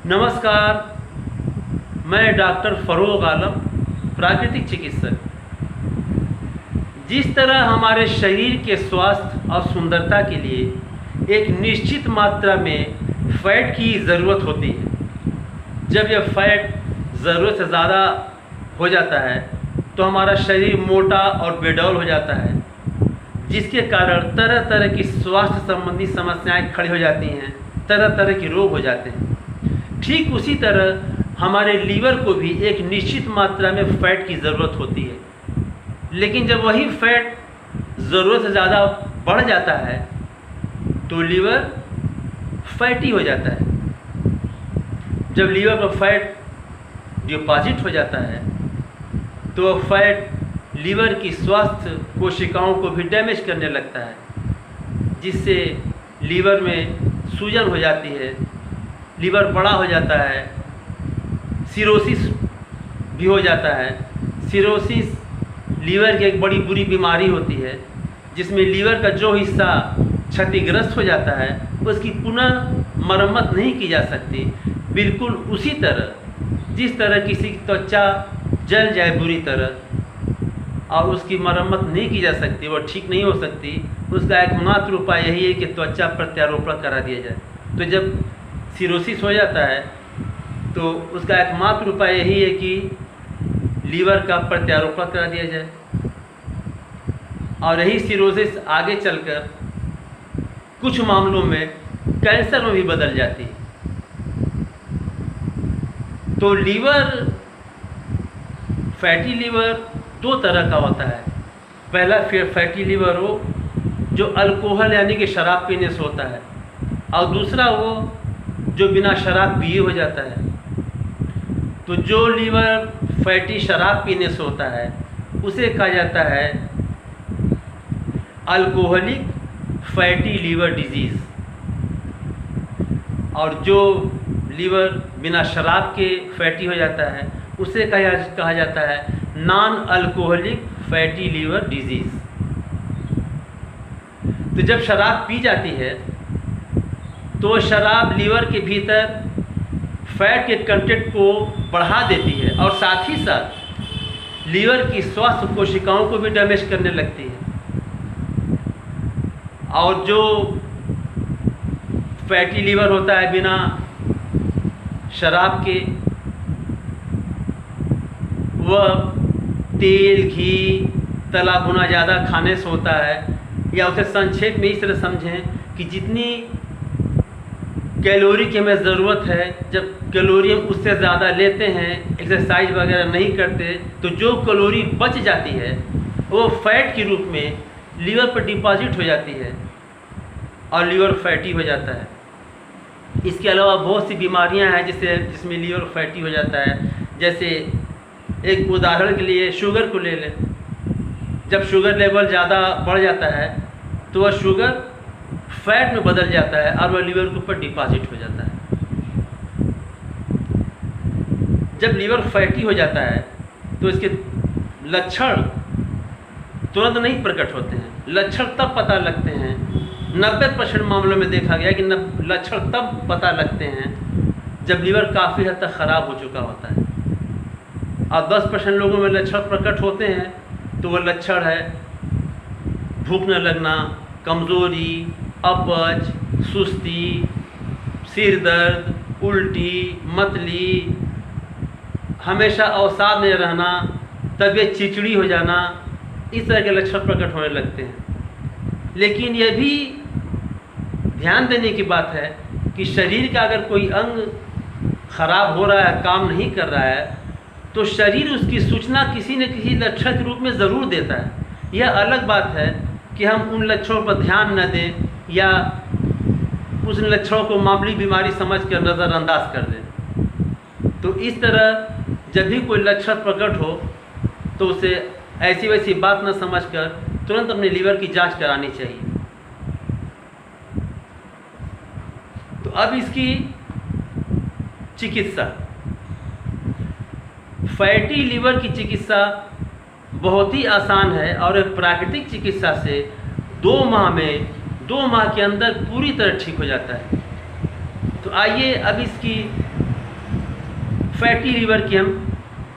नमस्कार, मैं डॉक्टर फरोग आलम, प्राकृतिक चिकित्सक। जिस तरह हमारे शरीर के स्वास्थ्य और सुंदरता के लिए एक निश्चित मात्रा में फैट की ज़रूरत होती है, जब यह फैट ज़रूरत से ज़्यादा हो जाता है तो हमारा शरीर मोटा और बेडौल हो जाता है, जिसके कारण तरह तरह की स्वास्थ्य संबंधी समस्याएं खड़ी हो जाती हैं, तरह तरह के रोग हो जाते हैं। ठीक उसी तरह हमारे लीवर को भी एक निश्चित मात्रा में फ़ैट की ज़रूरत होती है, लेकिन जब वही फैट ज़रूरत से ज़्यादा बढ़ जाता है तो लीवर फैटी हो जाता है। जब लीवर पर फैट डिपॉजिट हो जाता है तो वह फैट लीवर की स्वास्थ्य कोशिकाओं को भी डैमेज करने लगता है, जिससे लीवर में सूजन हो जाती है, लीवर बड़ा हो जाता है, सिरोसिस भी हो जाता है। सिरोसिस लीवर की एक बड़ी बुरी बीमारी होती है, जिसमें लीवर का जो हिस्सा क्षतिग्रस्त हो जाता है उसकी पुनः मरम्मत नहीं की जा सकती। बिल्कुल उसी तरह जिस तरह किसी की त्वचा जल जाए बुरी तरह और उसकी मरम्मत नहीं की जा सकती, वह ठीक नहीं हो सकती, उसका एकमात्र उपाय यही है कि त्वचा प्रत्यारोपण करा दिया जाए। तो जब सिरोसिस हो जाता है तो उसका एकमात्र उपाय यही है कि लीवर का प्रत्यारोपण करा दिया जाए, और यही सिरोसिस आगे चलकर कुछ मामलों में कैंसर में भी बदल जाती है। तो लीवर, फैटी लीवर दो तरह का होता है। पहला फैटी लीवर हो जो अल्कोहल यानी कि शराब पीने से होता है, और दूसरा वो जो बिना शराब पिए हो जाता है। तो जो लीवर फैटी शराब पीने से होता है उसे कहा जाता है अल्कोहलिक फैटी लीवर डिजीज़, और जो लीवर बिना शराब के फैटी हो जाता है उसे कहा जाता है non alcoholic fatty liver disease. तो जब शराब पी जाती है तो शराब लीवर के भीतर फैट के कंटेंट को बढ़ा देती है और साथ ही साथ लीवर की स्वास्थ्य कोशिकाओं को भी डैमेज करने लगती है। और जो फैटी लीवर होता है बिना शराब के, वह तेल, घी, तला भुना ज़्यादा खाने से होता है, या उसे संक्षेप में इस तरह समझें कि जितनी कैलोरी की हमें ज़रूरत है, जब कैलोरी हम उससे ज़्यादा लेते हैं, एक्सरसाइज वगैरह नहीं करते, तो जो कैलोरी बच जाती है वो फैट के रूप में लीवर पर डिपॉजिट हो जाती है और लीवर फैटी हो जाता है। इसके अलावा बहुत सी बीमारियां हैं जिसमें लीवर फैटी हो जाता है। जैसे एक उदाहरण के लिए शुगर को ले लें। जब शुगर लेवल ज़्यादा बढ़ जाता है तो वह शुगर फैट में बदल जाता है और वह लीवर के ऊपर डिपॉजिट हो जाता है। जब लीवर फैटी हो जाता है तो इसके लक्षण तुरंत नहीं प्रकट होते हैं। लक्षण तब पता लगते हैं, 90% मामलों में देखा गया कि लक्षण तब पता लगते हैं जब लीवर काफ़ी हद तक ख़राब हो चुका होता है। और 10% लोगों में लक्षण प्रकट होते हैं, तो वह लक्षण है भूख न लगना, कमज़ोरी, अपच, सुस्ती, सिर दर्द, उल्टी, मतली, हमेशा अवसाद में रहना, तबीयत चिड़चिड़ी हो जाना, इस तरह के लक्षण प्रकट होने लगते हैं। लेकिन यह भी ध्यान देने की बात है कि शरीर का अगर कोई अंग खराब हो रहा है, काम नहीं कर रहा है, तो शरीर उसकी सूचना किसी न किसी लक्षण के रूप में ज़रूर देता है। यह अलग बात है कि हम उन लक्षणों पर ध्यान न दें या उस लक्षणों को मामूली बीमारी समझकर नज़रअंदाज कर दें। तो इस तरह जब भी कोई लक्षण प्रकट हो तो उसे ऐसी वैसी बात न समझकर तुरंत अपने लीवर की जांच करानी चाहिए। तो अब इसकी चिकित्सा, फैटी लीवर की चिकित्सा बहुत ही आसान है और प्राकृतिक चिकित्सा से 2 माह के अंदर पूरी तरह ठीक हो जाता है। तो आइए अब इसकी फैटी लीवर की हम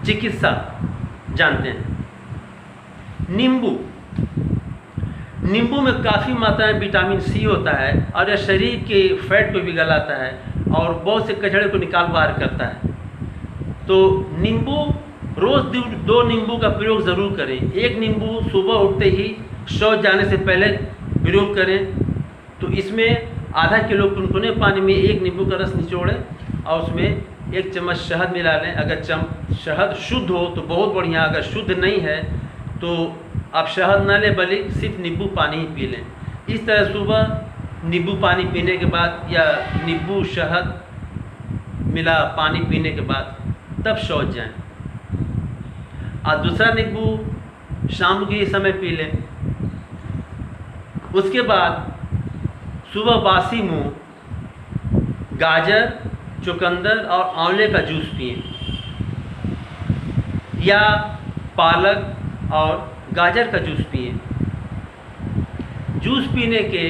चिकित्सा जानते हैं। नींबू में काफ़ी मात्रा में विटामिन सी होता है और यह शरीर के फैट को भी गलाता है और बहुत से कचड़े को निकाल बाहर करता है। तो रोज़ 2 नींबू का प्रयोग ज़रूर करें। एक नींबू सुबह उठते ही शौच जाने से पहले प्रयोग करें। तो इसमें आधा किलो कुनकुने पानी में 1 नींबू का रस निचोड़ें और उसमें 1 चम्मच शहद मिला लें। अगर शहद शुद्ध हो तो बहुत बढ़िया, अगर शुद्ध नहीं है तो आप शहद ना लें बल्कि सिर्फ नींबू पानी ही पी लें। इस तरह सुबह नींबू पानी पीने के बाद या नींबू शहद मिला पानी पीने के बाद तब शौच जाएं। और दूसरा नींबू शाम के समय पी लें। उसके बाद सुबह बासी मुंह गाजर, चुकंदर और आंवले का जूस पिएं या पालक और गाजर का जूस पिएं। जूस पीने के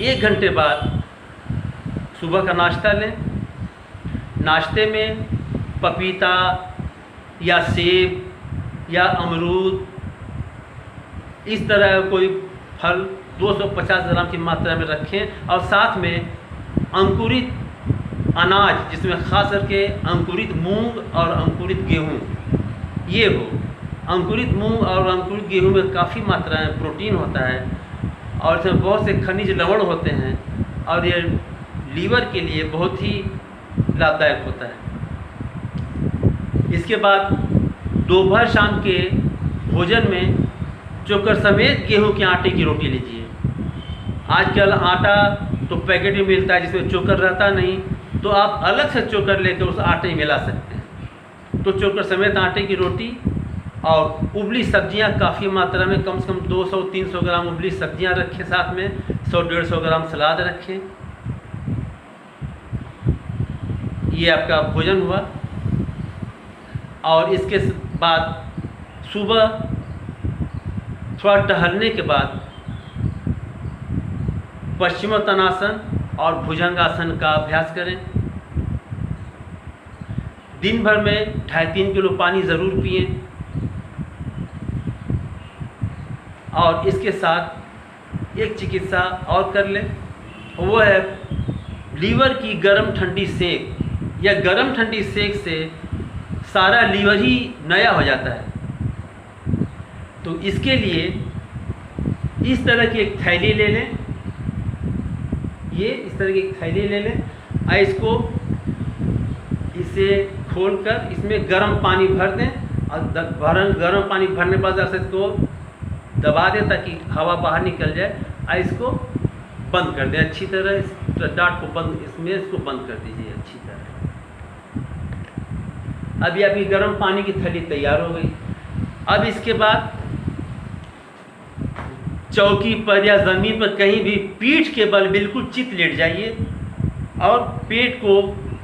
1 घंटे बाद सुबह का नाश्ता लें। नाश्ते में पपीता या सेब या अमरूद इस तरह कोई फल 250 ग्राम की मात्रा में रखें और साथ में अंकुरित अनाज जिसमें खास करके अंकुरित मूंग और अंकुरित गेहूँ ये हो। अंकुरित मूंग और अंकुरित गेहूँ में काफ़ी मात्रा में प्रोटीन होता है और इसमें बहुत से खनिज लवण होते हैं और ये लीवर के लिए बहुत ही लाभदायक होता है। इसके बाद दोपहर शाम के भोजन में चोकर समेत गेहूं के आटे की रोटी लीजिए। आजकल आटा तो पैकेट में मिलता है जिसमें चोकर रहता नहीं, तो आप अलग से चोकर लेकर उस आटे में मिला सकते हैं। तो चोकर समेत आटे की रोटी और उबली सब्जियां काफ़ी मात्रा में कम से कम 200-300 ग्राम उबली सब्जियां रखें, साथ में 100-150 ग्राम सलाद रखें। ये आपका भोजन हुआ। और इसके बाद सुबह थोड़ा टहलने के बाद पश्चिमोत्तानासन और भुजंगासन का अभ्यास करें। दिन भर में 2.5-3 किलो पानी ज़रूर पिएं। और इसके साथ एक चिकित्सा और कर लें, वो है लीवर की गर्म ठंडी सेक। या गर्म ठंडी सेक से सारा लीवर ही नया हो जाता है। तो इसके लिए इस तरह की एक थैली ले लें। इस तरह की एक थैली ले लें और इसको इसे खोलकर इसमें गर्म पानी भर दें और गर्म पानी भरने के बाद इसको दबा दें ताकि हवा बाहर निकल जाए और इसको बंद कर दें अच्छी तरह। इस डाट को इसको बंद कर दीजिए अच्छी तरह। अभी आपकी गर्म पानी की थैली तैयार हो गई। अब इसके बाद चौकी पर या ज़मीन पर कहीं भी पीठ के बल बिल्कुल चित लेट जाइए और पेट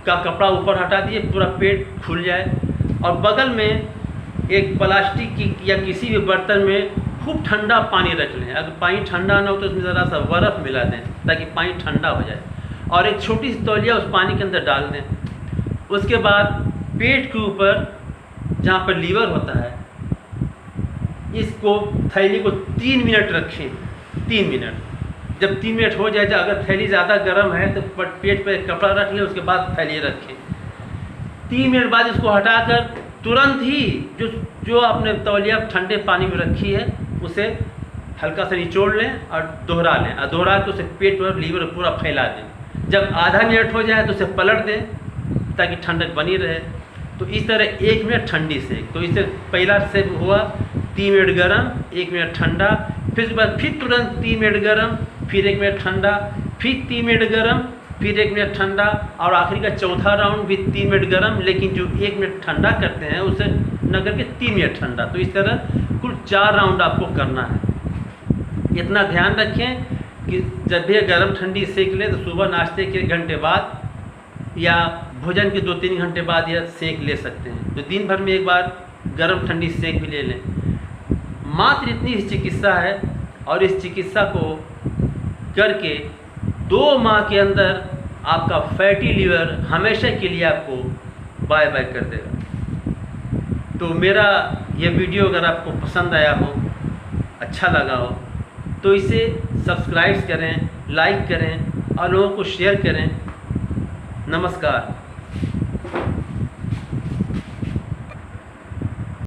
का कपड़ा ऊपर हटा दिए, पूरा पेट खुल जाए और बगल में एक प्लास्टिक की या किसी भी बर्तन में खूब ठंडा पानी रख लें। अगर पानी ठंडा ना हो तो उसमें ज़रा सा बर्फ़ मिला दें ताकि पानी ठंडा हो जाए और एक छोटी सी तौलिया उस पानी के अंदर डाल दें। उसके बाद पेट के ऊपर जहाँ पर लीवर होता है इसको थैली को 3 मिनट रखें। 3 मिनट जब 3 मिनट हो जाए, अगर थैली ज़्यादा गर्म है तो पेट पर कपड़ा रख लें, उसके बाद थैली रखें। 3 मिनट बाद इसको हटाकर तुरंत ही जो आपने तौलिया ठंडे पानी में रखी है उसे हल्का सा निचोड़ लें और दोहरा लें और दोहरा के उसे पेट पर लीवर पूरा फैला दें। जब आधा मिनट हो जाए तो उसे पलट दें ताकि ठंडक बनी रहे। तो इस तरह 1 मिनट ठंडी सेक। तो इससे पहला स्टेप हुआ 3 मिनट गर्म, 1 मिनट ठंडा, फिर उसके बाद फिर तुरंत 3 मिनट गर्म, फिर 1 मिनट ठंडा, फिर 3 मिनट गर्म, फिर 1 मिनट ठंडा और आखिरी का चौथा राउंड भी 3 मिनट गर्म, लेकिन जो 1 मिनट ठंडा करते हैं उसे न करके 3 मिनट ठंडा। तो इस तरह कुल 4 राउंड आपको करना है। इतना ध्यान रखें कि जब भी गर्म ठंडी सेक लें तो सुबह नाश्ते के 1 घंटे बाद या भोजन के 2-3 घंटे बाद यह सेक ले सकते हैं। तो दिन भर में एक बार गर्म ठंडी सेक भी ले लें। मात्र इतनी ही चिकित्सा है और इस चिकित्सा को करके 2 माह के अंदर आपका फैटी लीवर हमेशा के लिए आपको बाय बाय कर देगा। तो मेरा ये वीडियो अगर आपको पसंद आया हो, अच्छा लगा हो, तो इसे सब्सक्राइब करें, लाइक करें और लोगों को शेयर करें। नमस्कार।